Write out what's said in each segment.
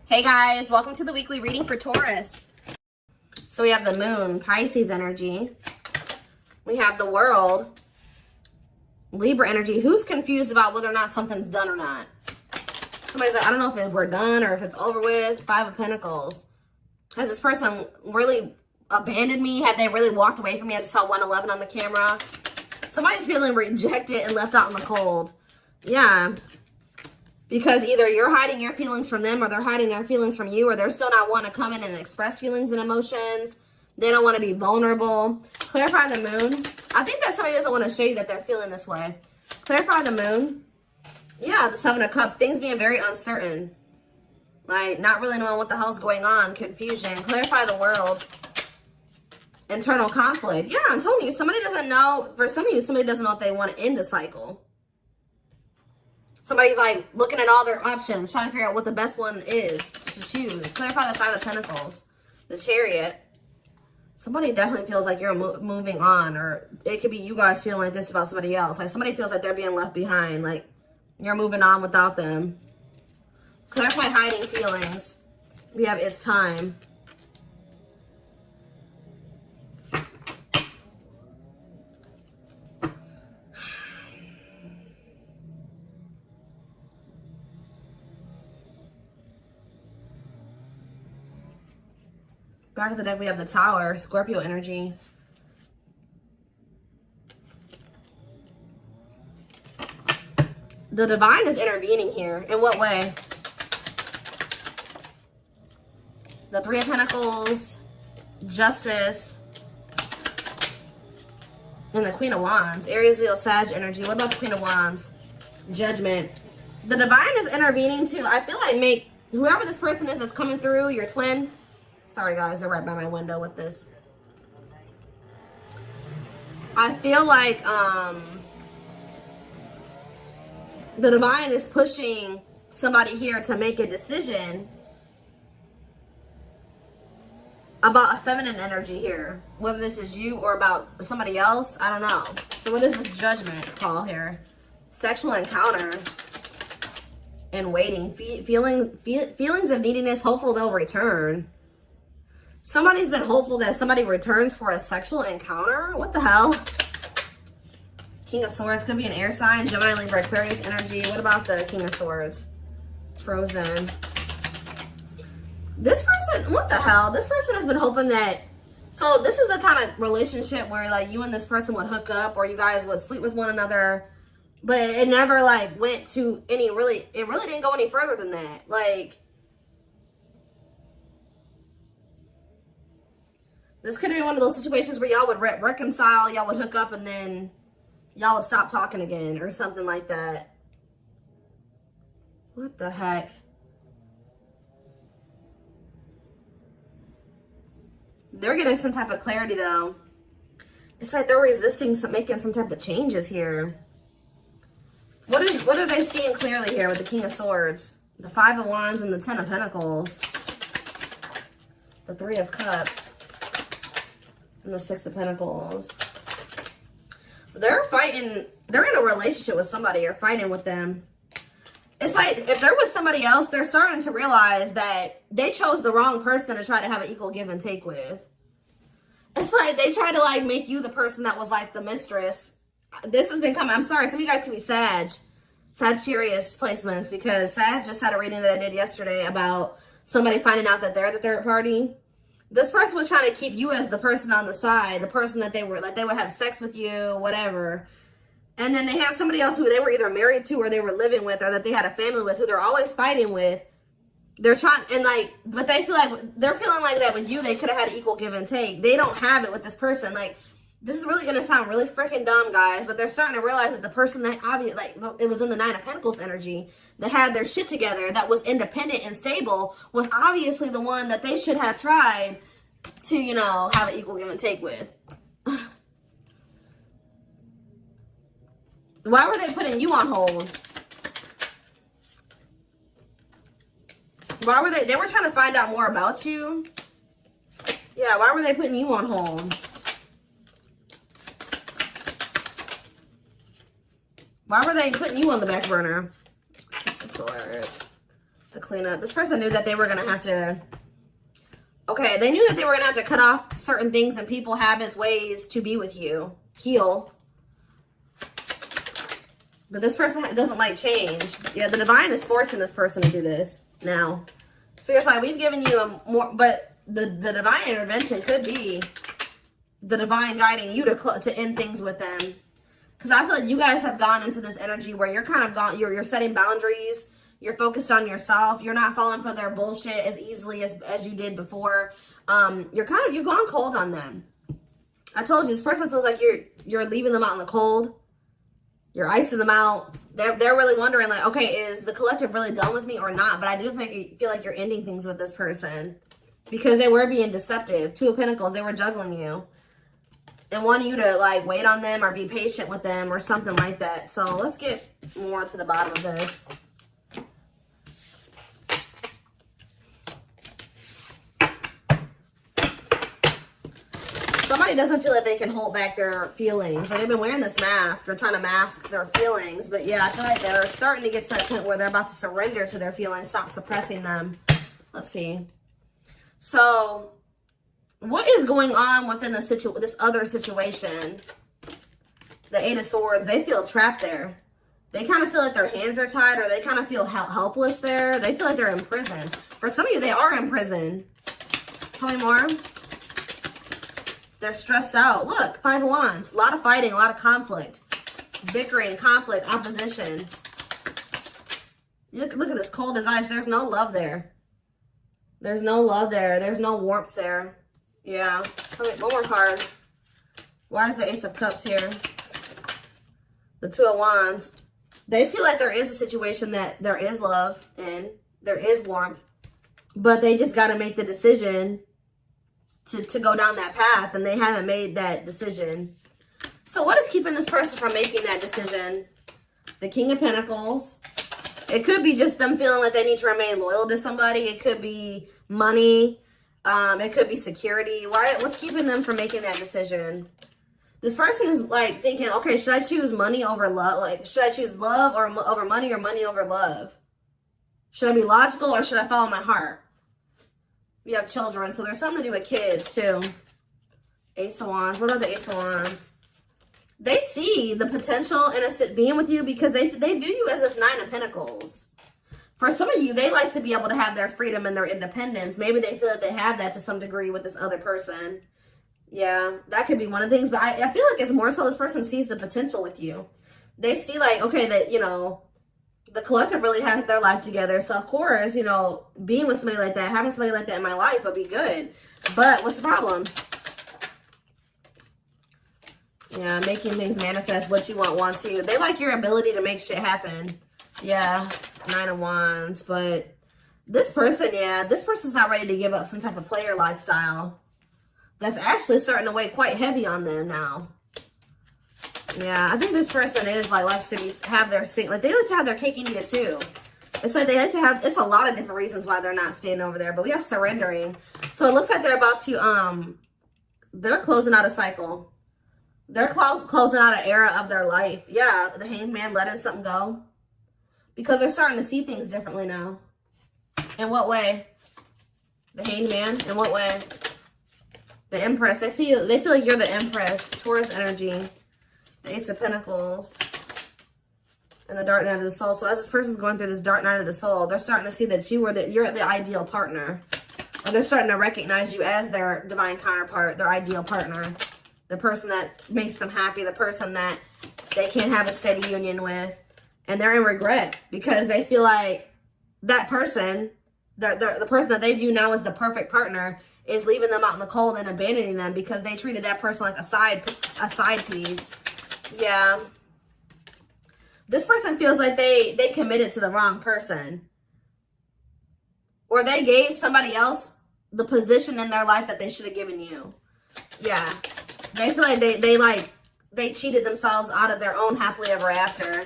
Hey guys, welcome to the weekly reading for Taurus. So we have the moon, Pisces energy. We have the world, Libra energy. Who's confused about whether or not something's done or not? Somebody's like, I don't know if we're done or if it's over with. Five of Pentacles. Has this person really abandoned me? Had they really walked away from me? I just saw 111 on the camera. Somebody's feeling rejected and left out in the cold. Yeah. Because either you're hiding your feelings from them or they're hiding their feelings from you, or they're still not wanting to come in and express feelings and emotions. They don't want to be vulnerable. Clarify the moon. I think that somebody doesn't want to show you that they're feeling this way. Clarify the moon. Yeah, the Seven of Cups. Things being very uncertain. Like, not really knowing what the hell's going on. Confusion. Clarify the world. Internal conflict. Yeah, I'm telling you, somebody doesn't know. For some of you, somebody doesn't know if they want to end a cycle. Somebody's like looking at all their options, trying to figure out what the best one is to choose. Clarify the Five of Pentacles, the Chariot. Somebody definitely feels like you're moving on, or it could be you guys feeling like this about somebody else. Like somebody feels like they're being left behind, like you're moving on without them. Clarify hiding feelings. We have it's time. Back of the deck, we have the Tower, Scorpio energy. The Divine is intervening here. In what way? The Three of Pentacles, Justice, and the Queen of Wands. Aries, Leo, Sag energy. What about the Queen of Wands? Judgment. The Divine is intervening too. I feel like whoever this person is that's coming through, your twin. Sorry guys, they're right by my window with this. I feel like the Divine is pushing somebody here to make a decision about a feminine energy here. Whether this is you or about somebody else, I don't know. So what is this Judgment call here? Sexual encounter and waiting. Feelings of neediness, hopeful they'll return. Somebody's been hopeful that somebody returns for a sexual encounter. What the hell? King of Swords could be an air sign. Gemini, Libra, Aquarius energy. What about the King of Swords? Frozen. This person, what the hell? This person has been hoping that, so this is the kind of relationship where like you and this person would hook up or you guys would sleep with one another, but it never like went to any it really didn't go any further than that. Like, this could be one of those situations where y'all would reconcile, y'all would hook up, and then y'all would stop talking again or something like that. What the heck? They're getting some type of clarity though. It's like they're resisting making some type of changes here. What are they seeing clearly here with the King of Swords? The Five of Wands and the Ten of Pentacles. The Three of Cups. And the Six of Pentacles. They're fighting. They're in a relationship with somebody or fighting with them. It's like if there was somebody else, they're starting to realize that they chose the wrong person to try to have an equal give and take with. It's like they try to like make you the person that was like the mistress. This has been coming. I'm sorry. Some of you guys can be Sagittarius placements, because Sag just had a reading that I did yesterday about somebody finding out that they're the third party. This person was trying to keep you as the person on the side, the person that they were, like they would have sex with you, whatever. And then they have somebody else who they were either married to or they were living with or that they had a family with who they're always fighting with. They're trying, and like, but they feel like, they're feeling like that with you, they could have had an equal give and take. They don't have it with this person. Like, this is really going to sound really freaking dumb, guys, but they're starting to realize that the person that obviously, like, it was in the Nine of Pentacles energy, that had their shit together, that was independent and stable, was obviously the one that they should have tried to, you know, have an equal give and take with. Why were they putting you on hold? Why were they were trying to find out more about you? Yeah, why were they putting you on hold? Why were they putting you on the back burner? Six of Swords. The clean up. This person knew that they were going to have to, okay, they knew that they were going to have to cut off certain things and people, habits, ways to be with you. Heal. But this person doesn't like change. Yeah, the divine is forcing this person to do this now. So it's like, we've given you a more, but the divine intervention could be the divine guiding you to end things with them. Because I feel like you guys have gone into this energy where you're kind of gone, you're setting boundaries. You're focused on yourself. You're not falling for their bullshit as easily as you did before. You've gone cold on them. I told you, this person feels like you're leaving them out in the cold. You're icing them out. They're really wondering, like, okay, is the collective really done with me or not? But I do feel like you're ending things with this person because they were being deceptive. Two of Pentacles, they were juggling you and wanting you to, like, wait on them or be patient with them or something like that. So let's get more to the bottom of this. Somebody doesn't feel like they can hold back their feelings. Or they've been wearing this mask or trying to mask their feelings. But yeah, I feel like they're starting to get to that point where they're about to surrender to their feelings. Stop suppressing them. Let's see. So, what is going on within this other situation? The Eight of Swords. They feel trapped there. They kind of feel like their hands are tied, or they kind of feel helpless there. They feel like they're in prison. For some of you, they are in prison. Tell me more. They're stressed out. Look, Five of Wands. A lot of fighting, a lot of conflict. Bickering, conflict, opposition. Look at this, cold as ice. There's no love there. There's no love there. There's no warmth there. Yeah. One more card. Why is the Ace of Cups here? The Two of Wands. They feel like there is a situation that there is love in. There is warmth. But they just got to make the decision to go down that path, and they haven't made that decision. So what is keeping this person from making that decision? The King of Pentacles. It could be just them feeling like they need to remain loyal to somebody. It could be money. It could be security. What's keeping them from making that decision? This person is like thinking, okay, should I choose money over love? Like, should I choose love over money, or money over love? Should I be logical, or should I follow my heart? We have children, so there's something to do with kids too. Ace of Wands. What are the Ace of Wands? They see the potential in being with you because they view you as this Nine of Pentacles. For some of you, they like to be able to have their freedom and their independence. Maybe they feel that they have that to some degree with this other person. Yeah, that could be one of the things. But I feel like it's more so this person sees the potential with you. They see like, okay, that, you know, the collective really has their life together. So, of course, you know, being with somebody like that, having somebody like that in my life would be good. But what's the problem? Yeah, making things manifest. What you want to. They like your ability to make shit happen. Yeah, Nine of Wands. But this person, yeah, this person's not ready to give up some type of player lifestyle. That's actually starting to weigh quite heavy on them now. Yeah, I think this person is like likes to have their like they like to have their cake and eat it too. It's like they like to have. It's a lot of different reasons why they're not staying over there. But we have surrendering, so it looks like they're about to they're closing out a cycle. They're closing out an era of their life. Yeah, the Hanged Man letting something go because they're starting to see things differently now. In what way? The Hanged Man. In what way? The Empress. They feel like you're the Empress. Taurus energy. The Ace of Pentacles. And the Dark Night of the Soul. So as this person's going through this Dark Night of the Soul, they're starting to see that you're the ideal partner. Or they're starting to recognize you as their divine counterpart, their ideal partner. The person that makes them happy, the person that they can't have a steady union with. And they're in regret because they feel like that person, the person that they view now as the perfect partner, is leaving them out in the cold and abandoning them because they treated that person like a side piece. Yeah. This person feels like they committed to the wrong person. Or they gave somebody else the position in their life that they should have given you. Yeah. They feel like they cheated themselves out of their own happily ever after.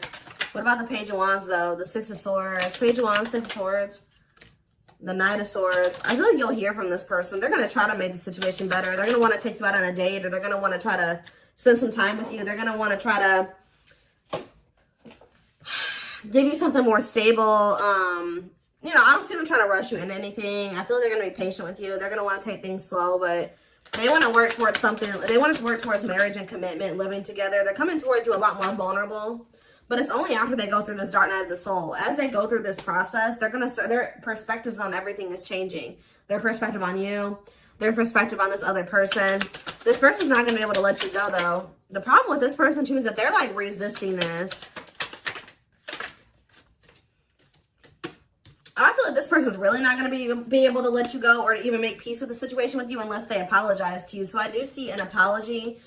What about the Page of Wands though? The Six of Swords. Page of Wands, Six of Swords. The Knight of Swords. I feel like you'll hear from this person. They're going to try to make the situation better. They're going to want to take you out on a date, or they're going to want to try to spend some time with you. They're going to want to try to give you something more stable, you know, I don't see them trying to rush you into anything. I feel like they're going to be patient with you. They're going to want to take things slow, but they want to work towards something. They want to work towards marriage and commitment, living together. They're coming towards you a lot more vulnerable, but it's only after they go through this dark night of the soul. As they go through this process, they're going to start, their perspectives on everything is changing. Their perspective on you, their perspective on this other person. This person's not going to be able to let you go, though. The problem with this person, too, is that they're, like, resisting this. I feel like this person's really not going to be able to let you go or to even make peace with the situation with you unless they apologize to you. So I do see an apology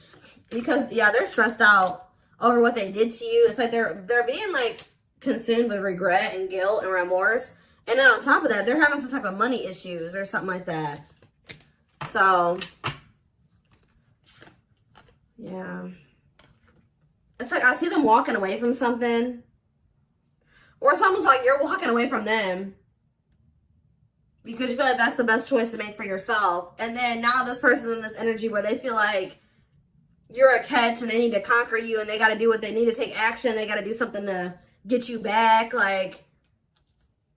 because, yeah, they're stressed out over what they did to you. It's like they're being, like, consumed with regret and guilt and remorse. And then on top of that, they're having some type of money issues or something like that. So, yeah. It's like I see them walking away from something. Or it's almost like you're walking away from them because you feel like that's the best choice to make for yourself. And then now this person's in this energy where they feel like you're a catch and they need to conquer you and they got to do what they need to take action. They got to do something to get you back. Like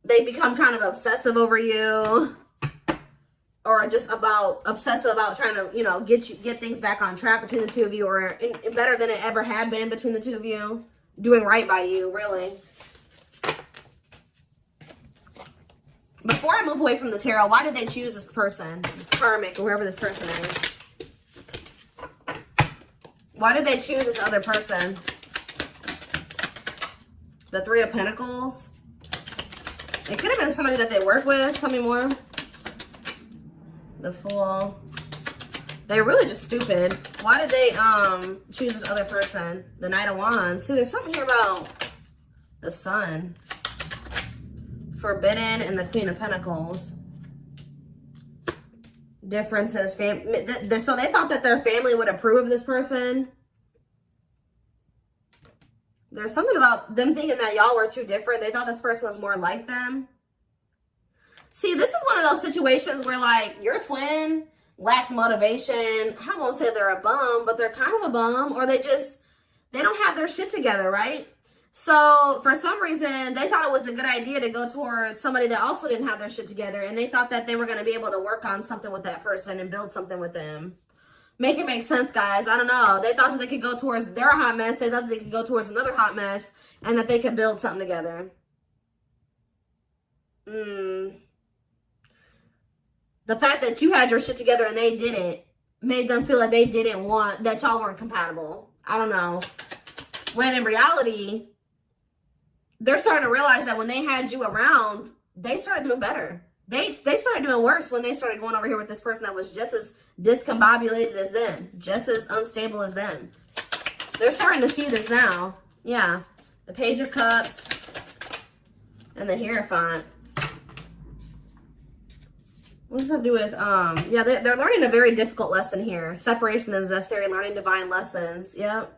they become kind of obsessive over you or just obsessive about trying to, you know, get things back on track between the two of you or better than it ever had been between the two of you. Doing right by you, really. Before I move away from the tarot, why did they choose this person? This karmic, or whoever this person is. Why did they choose this other person? The Three of Pentacles. It could have been somebody that they work with. Tell me more. The Fool. They're really just stupid. Why did they choose this other person? The Knight of Wands. See, there's something here about the Sun. Forbidden and the Queen of Pentacles. Differences. So they thought that their family would approve of this person. There's something about them thinking that y'all were too different. They thought this person was more like them. See, this is one of those situations where, like, your twin lacks motivation. I won't say they're a bum, but they're kind of a bum. Or they don't have their shit together, right? So, for some reason, they thought it was a good idea to go towards somebody that also didn't have their shit together. And they thought that they were going to be able to work on something with that person and build something with them. Make it make sense, guys. I don't know. They thought that they could go towards their hot mess. They thought that they could go towards another hot mess. And that they could build something together. The fact that you had your shit together and they didn't made them feel like they didn't want, that y'all weren't compatible. I don't know. When in reality, they're starting to realize that when they had you around, they started doing better. They started doing worse when they started going over here with this person that was just as discombobulated as them. Just as unstable as them. They're starting to see this now. Yeah. The Page of Cups. And the Hierophant. What does that do with, yeah, they're learning a very difficult lesson here. Separation is necessary, learning divine lessons. Yep.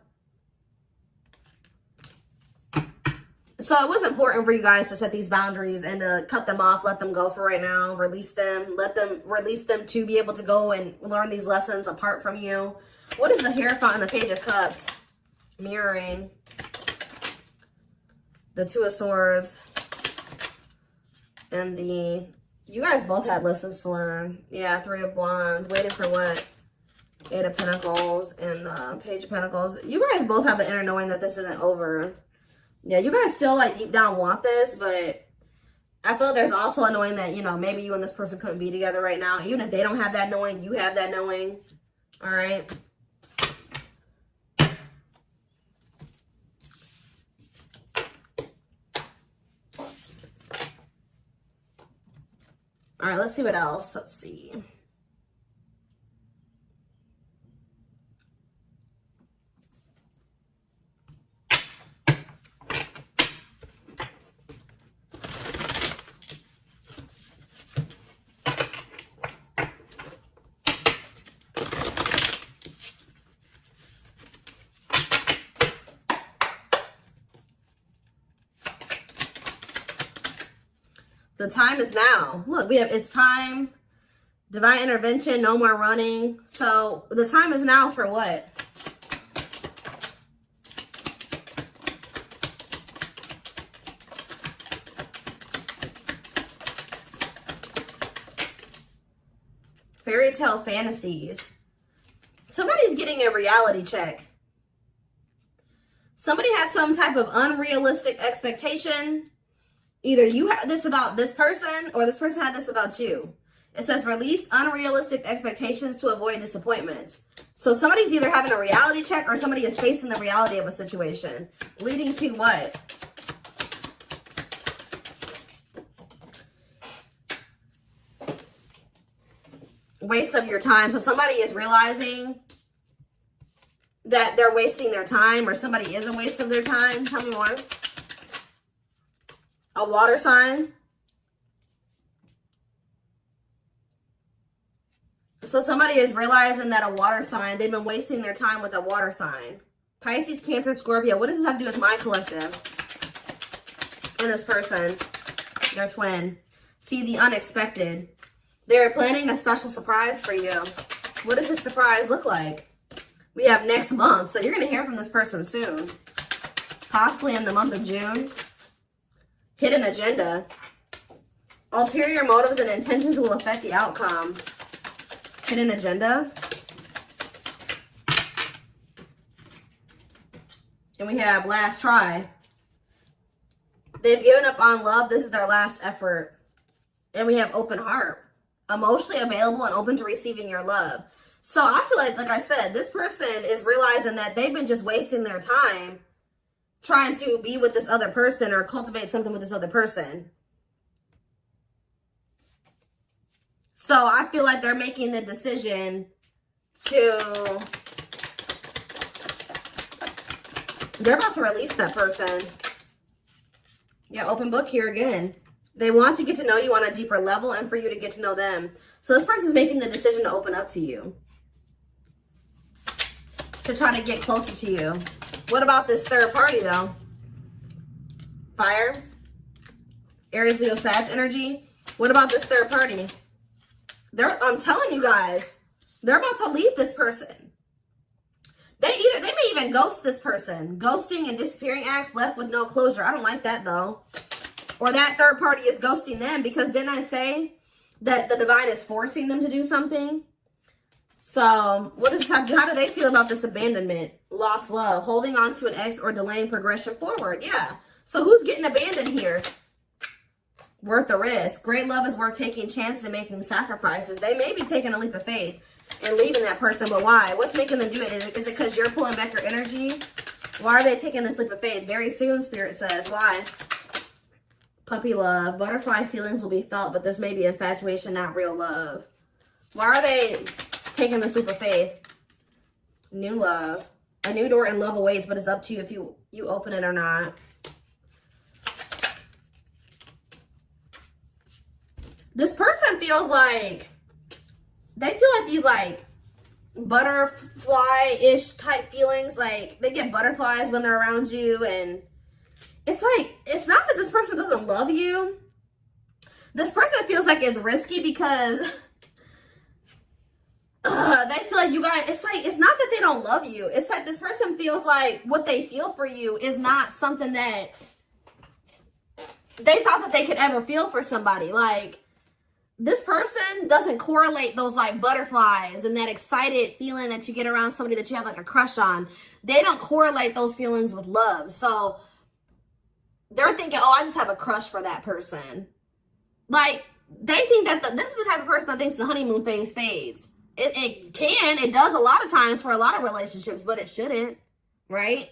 So it was important for you guys to set these boundaries and to cut them off, let them go for right now, release them, release them to be able to go and learn these lessons apart from you. What is the Hierophant and the Page of Cups? Mirroring. The Two of Swords. And you guys both had lessons to learn. Yeah, Three of Wands. Waiting for what? Eight of Pentacles and the Page of Pentacles. You guys both have an inner knowing that this isn't over. Yeah, you guys still, like, deep down want this, but I feel like there's also a knowing that, you know, maybe you and this person couldn't be together right now. Even if they don't have that knowing, you have that knowing. All right? All right, let's see what else. Let's see. The time is now. Look, it's time. Divine intervention, no more running. So the time is now for what? Fairy tale fantasies. Somebody's getting a reality check. Somebody had some type of unrealistic expectation. Either you had this about this person or this person had this about you. It says release unrealistic expectations to avoid disappointments. So somebody's either having a reality check or somebody is facing the reality of a situation. Leading to what? Waste of your time. So somebody is realizing that they're wasting their time, or somebody is a waste of their time. Tell me more. A water sign. So somebody is realizing that a water sign, they've been wasting their time with a water sign. Pisces, Cancer, Scorpio. What does this have to do with my collective? And this person, their twin. See the unexpected. They're planning a special surprise for you. What does this surprise look like? We have next month. So you're going to hear from this person soon. Possibly in the month of June. Hidden agenda. Ulterior motives and intentions will affect the outcome. Hidden agenda. And we have last try. They've given up on love. This is their last effort. And we have open heart. Emotionally available and open to receiving your love. So I feel like I said, this person is realizing that they've been just wasting their time trying to be with this other person or cultivate something with this other person. So I feel like they're making the decision to, they're about to release that person. Yeah, open book here again. They want to get to know you on a deeper level and for you to get to know them. So this person's making the decision to open up to you. To try to get closer to you. What about this third party though? Fire. Aries, Leo, Sag energy. What about this third party? I'm telling you guys, they're about to leave this person. They may even ghost this person. Ghosting and disappearing acts, left with no closure. I don't like that though. Or that third party is ghosting them, because didn't I say that the divine is forcing them to do something? So what does how do they feel about this abandonment? Lost love, holding on to an ex, or delaying progression forward. Yeah. So who's getting abandoned here? Worth the risk. Great love is worth taking chances and making sacrifices. They may be taking a leap of faith and leaving that person, but why? What's making them do it? Is it because you're pulling back your energy? Why are they taking this leap of faith? Very soon, Spirit says. Why? Puppy love. Butterfly feelings will be felt, but this may be infatuation, not real love. Why are they taking this leap of faith? New love. A new door and love awaits, but it's up to you if you open it or not. This person feels like, they feel like these like butterfly-ish type feelings. Like they get butterflies when they're around you, and it's like, it's not that this person doesn't love you. This person feels like it's risky because they feel like you guys, it's like, it's not that they don't love you. It's like this person feels like what they feel for you is not something that they thought that they could ever feel for somebody. Like, this person doesn't correlate those like butterflies and that excited feeling that you get around somebody that you have like a crush on. They don't correlate those feelings with love. So they're thinking, oh, I just have a crush for that person. Like, they think that this is the type of person that thinks the honeymoon phase fades. It does a lot of times for a lot of relationships, but it shouldn't, right?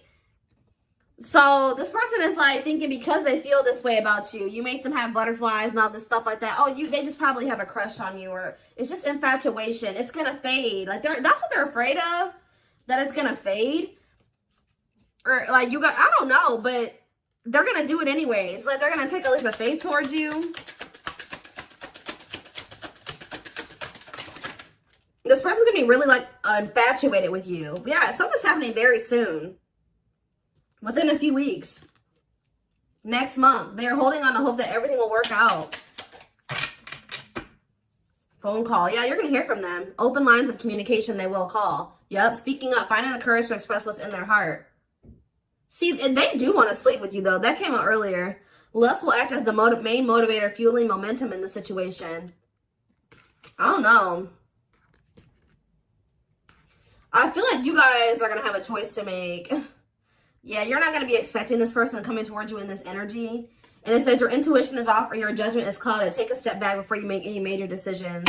So this person is like thinking because they feel this way about you, you make them have butterflies and all this stuff like that. Oh, they just probably have a crush on you, or it's just infatuation. It's gonna fade. Like that's what they're afraid of, that it's gonna fade. Or like I don't know, but they're gonna do it anyways. Like they're gonna take a leap of faith towards you. This person's gonna be really like infatuated with you. Yeah, something's happening very soon. Within a few weeks. Next month. They're holding on to hope that everything will work out. Phone call. Yeah, you're going to hear from them. Open lines of communication, they will call. Yep, speaking up. Finding the courage to express what's in their heart. See, and they do want to sleep with you, though. That came out earlier. Lust will act as the main motivator, fueling momentum in the situation. I don't know. You guys are going to have a choice to make. Yeah, you're not going to be expecting this person to come in towards you in this energy. And it says your intuition is off or your judgment is clouded. Take a step back before you make any major decisions.